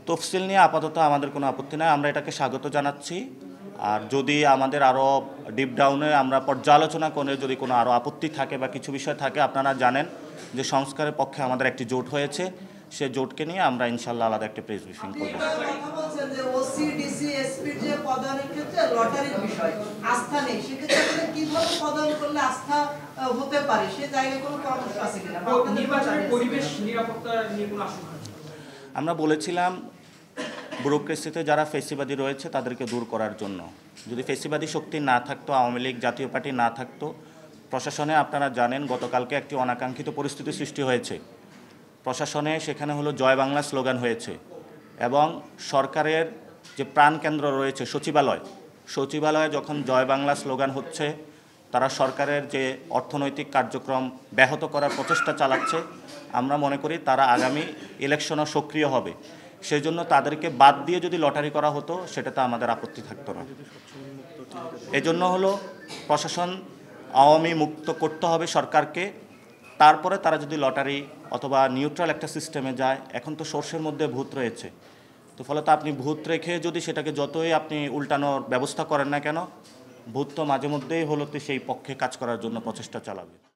তফসিল নিয়ে আপাতত আমাদের কোনো আপত্তি নাই, আমরা এটাকে স্বাগত জানাচ্ছি। আর যদি আমাদের আরও ডিপ ডাউনে আমরা পর্যালোচনা করে যদি কোনো আরও আপত্তি থাকে বা কিছু বিষয় থাকে, আপনারা জানেন যে সংস্কারের পক্ষে আমাদের একটি জোট হয়েছে, সে জোটকে নিয়ে আমরা ইনশাল্লাহ আলাদা একটা প্রেস ব্রিফিং করব। আমরা বলেছিলাম ব্যুরোক্রেসিতে যারা ফেসিবাদী রয়েছে তাদেরকে দূর করার জন্য। যদি ফেসিবাদী শক্তি না থাকতো, আওয়ামী লীগ জাতীয় পার্টি না থাকতো, প্রশাসনে আপনারা জানেন গতকালকে একটি অনাকাঙ্ক্ষিত পরিস্থিতি সৃষ্টি হয়েছে। প্রশাসনে সেখানে হলো জয় বাংলা স্লোগান হয়েছে এবং সরকারের যে প্রাণকেন্দ্র রয়েছে সচিবালয়ে যখন জয় বাংলা স্লোগান হচ্ছে, তারা সরকারের যে অর্থনৈতিক কার্যক্রম ব্যাহত করার প্রচেষ্টা চালাচ্ছে। আমরা মনে করি তারা আগামী ইলেকশনও সক্রিয় হবে, সেই জন্য তাদেরকে বাদ দিয়ে যদি লটারি করা হতো সেটাতে আমাদের আপত্তি থাকতো না। এজন্য হলো প্রশাসন আওয়ামী মুক্ত করতে হবে সরকারকে, তারপরে তারা যদি লটারি অথবা নিউট্রাল একটা সিস্টেমে যায়। এখন তো সোর্সের মধ্যে ভূত রয়েছে, তো ফলত আপনি ভূত রেখে যদি সেটাকে যতই আপনি উল্টানোর ব্যবস্থা করেন না কেন, ভূত তো মাঝে মধ্যেই হলো সেই পক্ষে কাজ করার জন্য প্রচেষ্টা চালাবে।